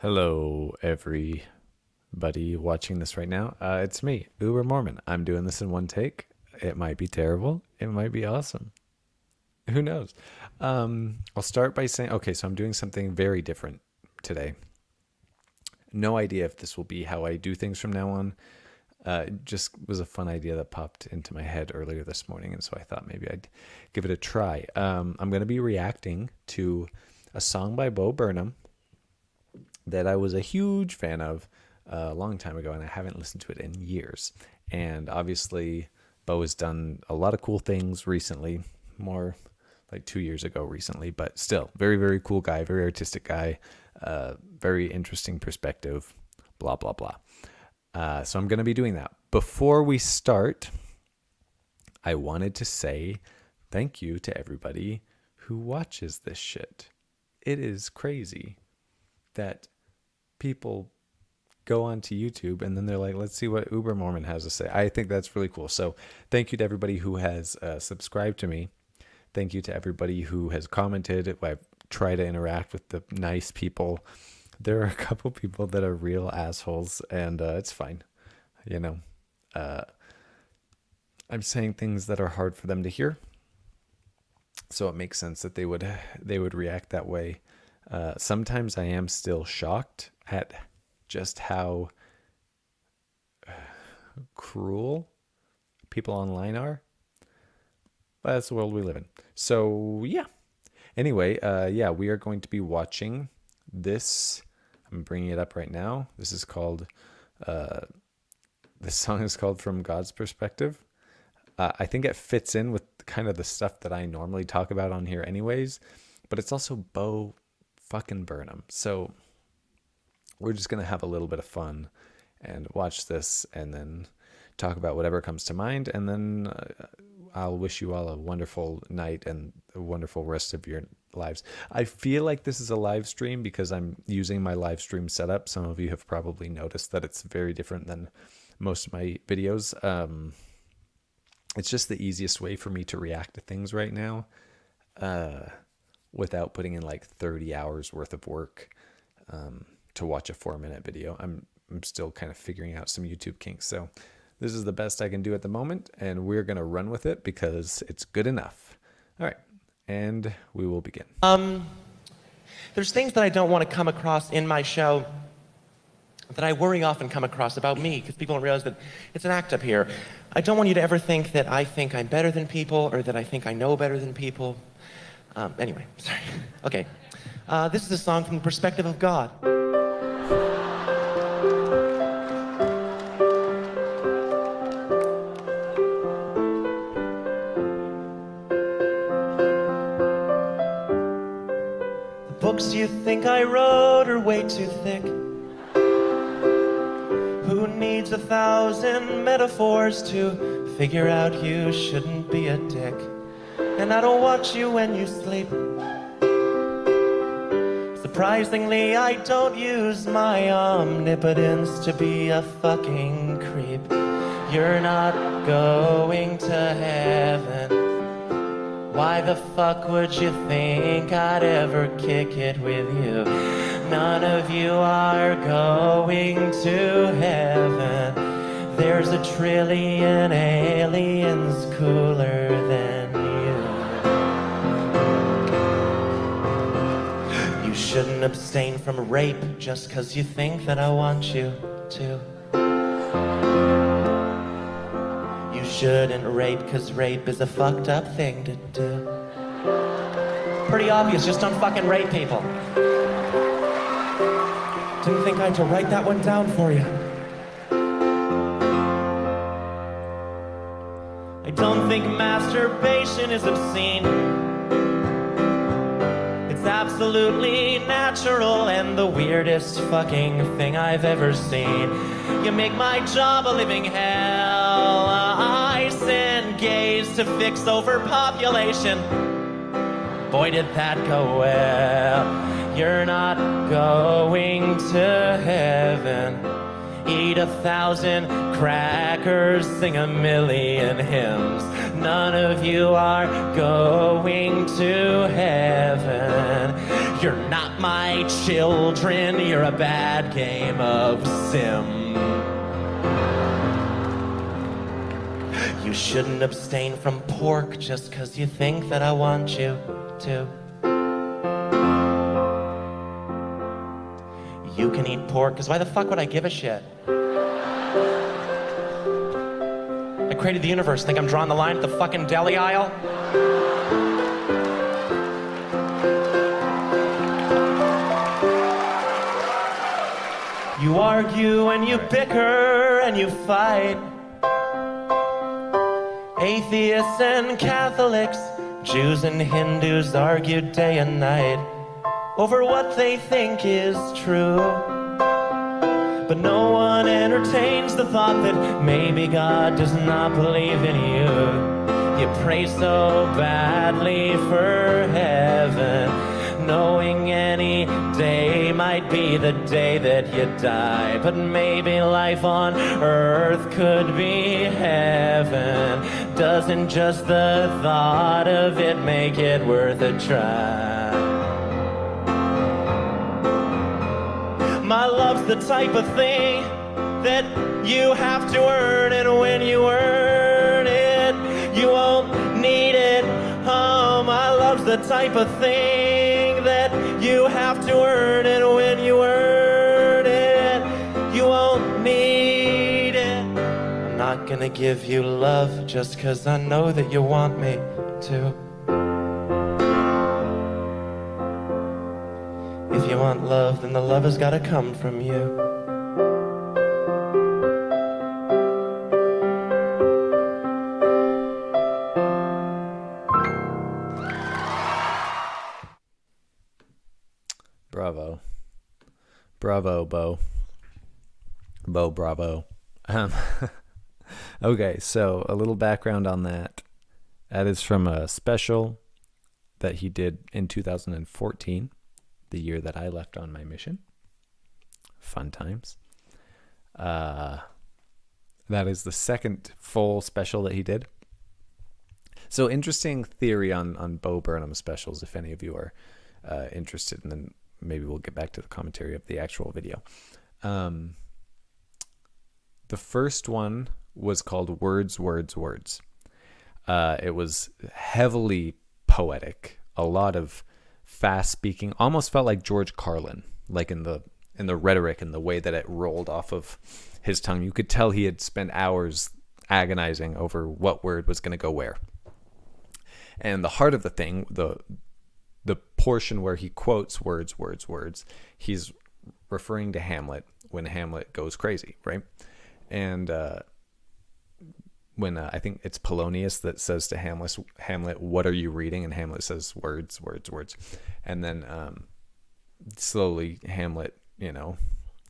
Hello, everybody watching this right now. It's me, Uber Mormon. I'm doing this in one take. It might be terrible. It might be awesome. Who knows? I'll start by saying, okay, so I'm doing something very different today. No idea if this will be how I do things from now on. It just was a fun idea that popped into my head earlier this morning, and so I thought maybe I'd give it a try. I'm going to be reacting to a song by Burnham that I was a huge fan of a long time ago, and I haven't listened to it in years. And obviously, Bo has done a lot of cool things recently, more like 2 years ago recently, but still, very, very cool guy, very artistic guy, very interesting perspective, blah, blah, blah. So I'm going to be doing that. Before we start, I wanted to say thank you to everybody who watches this shit. It is crazy that people go onto YouTube and then they're like, let's see what Uber Mormon has to say. I think that's really cool. So thank you to everybody who has subscribed to me. Thank you to everybody who has commented. I've tried to interact with the nice people. There are a couple people that are real assholes, and it's fine. You know, I'm saying things that are hard for them to hear, so it makes sense that they would react that way. Sometimes I am still shocked at just how cruel people online are. But that's the world we live in. So yeah. Anyway, yeah, we are going to be watching this. I'm bringing it up right now. This is called, this song is called From God's Perspective. I think it fits in with kind of the stuff that I normally talk about on here anyways, but it's also Bo fucking Burnham. So we're just going to have a little bit of fun and watch this and then talk about whatever comes to mind. And then I'll wish you all a wonderful night and a wonderful rest of your lives. I feel like this is a live stream because I'm using my live stream setup. Some of you have probably noticed that it's very different than most of my videos. It's just the easiest way for me to react to things right now without putting in like 30 hours worth of work to watch a 4-minute video. I'm still kind of figuring out some YouTube kinks. So this is the best I can do at the moment, and we're going to run with it because it's good enough. All right, and we will begin. There's things that I don't want to come across in my show that I worry often come across about me, because people don't realize that it's an act up here. I don't want you to ever think that I think I'm better than people or that I think I know better than people. Anyway, sorry. Okay. This is a song from the perspective of God. The books you think I wrote are way too thick. Who needs 1,000 metaphors to figure out you shouldn't be a dick? And I don't watch you when you sleep. Surprisingly, I don't use my omnipotence to be a fucking creep. You're not going to heaven. Why the fuck would you think I'd ever kick it with you? None of you are going to heaven. There's a trillion aliens cooler than you. You shouldn't abstain from rape just 'cause you think that I want you to. You shouldn't rape 'cause rape is a fucked up thing to do. Pretty obvious, just don't fucking rape people. Didn't think I had to write that one down for you. I don't think masturbation is obscene. It's absolutely natural and the weirdest fucking thing I've ever seen. You make my job a living hell. I send gays to fix overpopulation. Boy, did that go well. You're not going to heaven. Eat 1,000 crackers, sing 1,000,000 hymns. None of you are going to heaven. You're not my children, you're a bad game of sim. You shouldn't abstain from pork just 'cause you think that I want you to. You can eat pork, 'cause why the fuck would I give a shit? I created the universe, think I'm drawing the line at the fucking deli aisle? You argue and you bicker and you fight. Atheists and Catholics, Jews and Hindus argue day and night over what they think is true. But no one entertains the thought that maybe God does not believe in you. You pray so badly for heaven, knowing any day might be the day that you die. But maybe life on earth could be heaven. Doesn't just the thought of it make it worth a try? My love's the type of thing that you have to earn, and when you earn it, you won't need it. Oh, my love's the type of thing that you have to earn, and when you earn it, you won't need it. I'm not gonna give you love just 'cause I know that you want me to. If you want love, then the love has gotta come from you. Bravo. Bravo, Bo. Bo, bravo. Okay, so a little background on that. That is from a special that he did in 2014, the year that I left on my mission. Fun times. That is the second full special that he did. So interesting theory on Bo Burnham specials, if any of you are interested, and then maybe we'll get back to the commentary of the actual video. The first one was called Words, Words, Words. It was heavily poetic, a lot of fast speaking, almost felt like George Carlin, like in the rhetoric and the way that it rolled off of his tongue. You could tell he had spent hours agonizing over what word was going to go where. And the heart of the thing, the portion where he quotes words, words, words, he's referring to Hamlet when Hamlet goes crazy, right? And when I think it's Polonius that says to Hamlet, what are you reading? And Hamlet says, words, words, words. And then slowly Hamlet,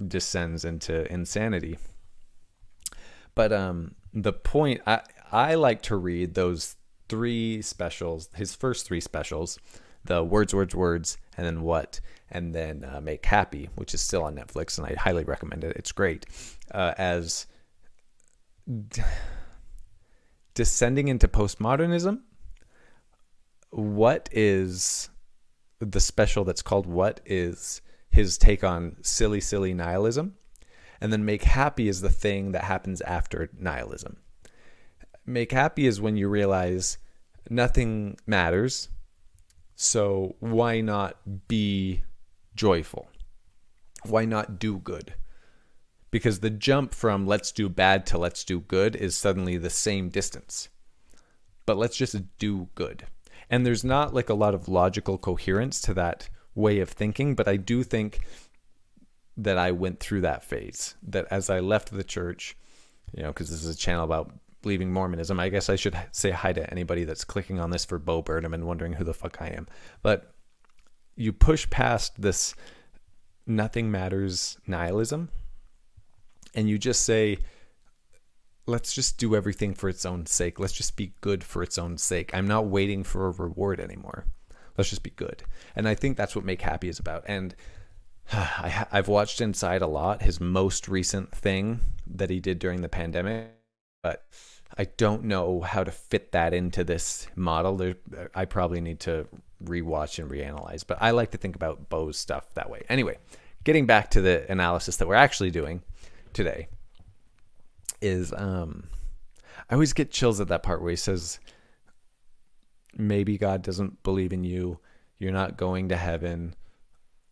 descends into insanity. But the point, I like to read those three specials, his first three specials, the words, words, words, and then what, and then Make Happy, which is still on Netflix, and I highly recommend it. It's great. As descending into postmodernism, what is the special that's called What is his take on silly, silly nihilism? And then Make Happy is the thing that happens after nihilism. Make Happy is when you realize nothing matters, so why not be joyful? Why not do good? Because the jump from let's do bad to let's do good is suddenly the same distance. But let's just do good. And there's not like a lot of logical coherence to that way of thinking, but I do think that I went through that phase. That as I left the church, because this is a channel about leaving Mormonism, I guess I should say hi to anybody that's clicking on this for Bo Burnham and wondering who the fuck I am. But you push past this nothing matters nihilism, and you just say, let's just do everything for its own sake. Let's just be good for its own sake. I'm not waiting for a reward anymore. Let's just be good. And I think that's what Make Happy is about. And I've watched Inside a lot, his most recent thing that he did during the pandemic, but I don't know how to fit that into this model. I probably need to rewatch and reanalyze. But I like to think about Bo's stuff that way. Anyway, getting back to the analysis that we're actually doing today is I always get chills at that part where he says, maybe God doesn't believe in you. You're not going to heaven.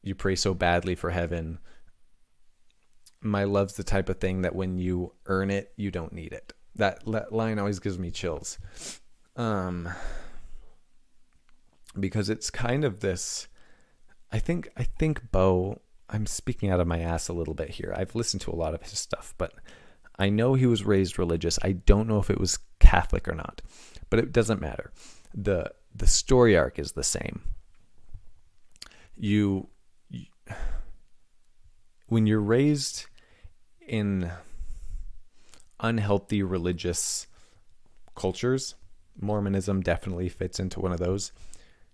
You pray so badly for heaven. My love's the type of thing that when you earn it, you don't need it. That line always gives me chills. Because it's kind of this, I think Bo, I'm speaking out of my ass a little bit here. I've listened to a lot of his stuff, but I know he was raised religious. I don't know if it was Catholic or not, but it doesn't matter. The story arc is the same. When you're raised in unhealthy religious cultures, Mormonism definitely fits into one of those.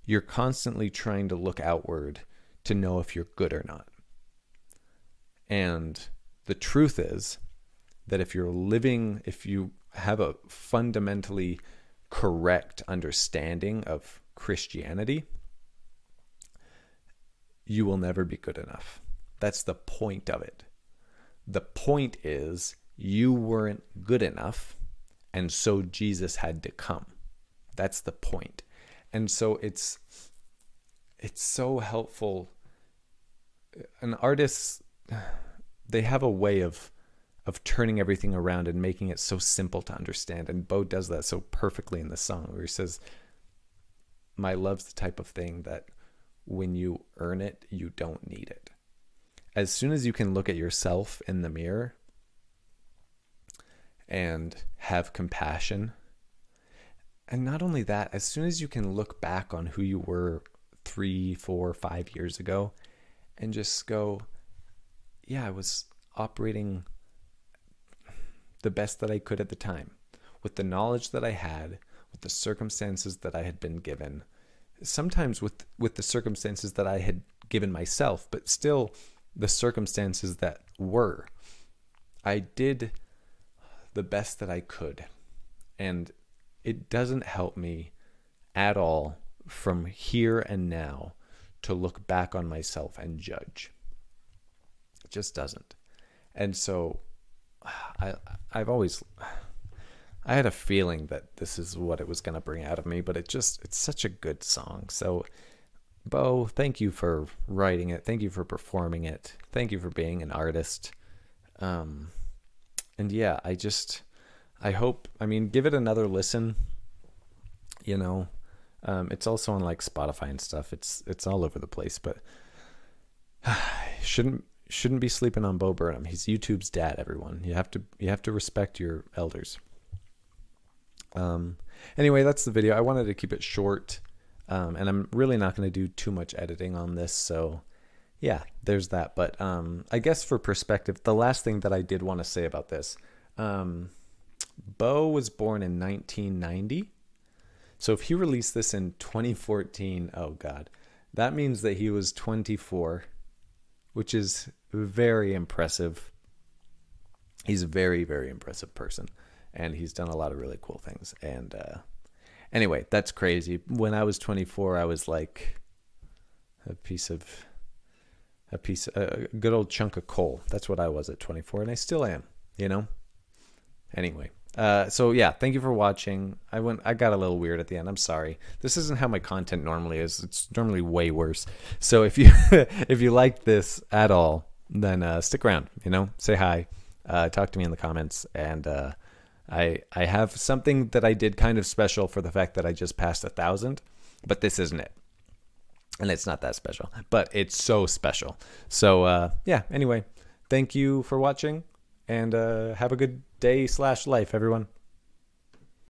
You're constantly trying to look outward to know if you're good or not. And the truth is that if you have a fundamentally correct understanding of Christianity, you will never be good enough. That's the point of it. The point is you weren't good enough, and so Jesus had to come. That's the point. And so it's so helpful. And artists, they have a way of turning everything around and making it so simple to understand. And Bo does that so perfectly in the song where he says, my love's the type of thing that when you earn it, you don't need it. As soon as you can look at yourself in the mirror and have compassion, and not only that, as soon as you can look back on who you were 3, 4, 5 years ago and just go, yeah, I was operating the best that I could at the time with the knowledge that I had, with the circumstances that I had been given, sometimes with the circumstances that I had given myself, but still the circumstances that were. I did the best that I could. And it doesn't help me at all from here and now to look back on myself and judge. It just doesn't. And so I had a feeling that this is what it was going to bring out of me, but it's such a good song. So Bo, thank you for writing it. Thank you for performing it. Thank you for being an artist. And yeah, I hope, give it another listen. It's also on like Spotify and stuff. It's all over the place, but shouldn't be sleeping on Bo Burnham. He's YouTube's dad, everyone. You have to respect your elders. Anyway, that's the video. I wanted to keep it short. And I'm really not going to do too much editing on this. So yeah, there's that. But I guess for perspective, the last thing that I did want to say about this, Bo was born in 1990. So if he released this in 2014, oh God, that means that he was 24, which is very impressive. He's a very, very impressive person. And he's done a lot of really cool things. And anyway, that's crazy. When I was 24, I was like a good old chunk of coal. That's what I was at 24, and I still am, Anyway, so yeah, thank you for watching. I got a little weird at the end. I'm sorry. This isn't how my content normally is. It's normally way worse. So if you if you like this at all, then stick around. Say hi, talk to me in the comments, and I have something that I did kind of special for the fact that I just passed 1,000, but this isn't it. And it's not that special, but it's so special. So yeah, anyway, thank you for watching, and have a good day/life, everyone.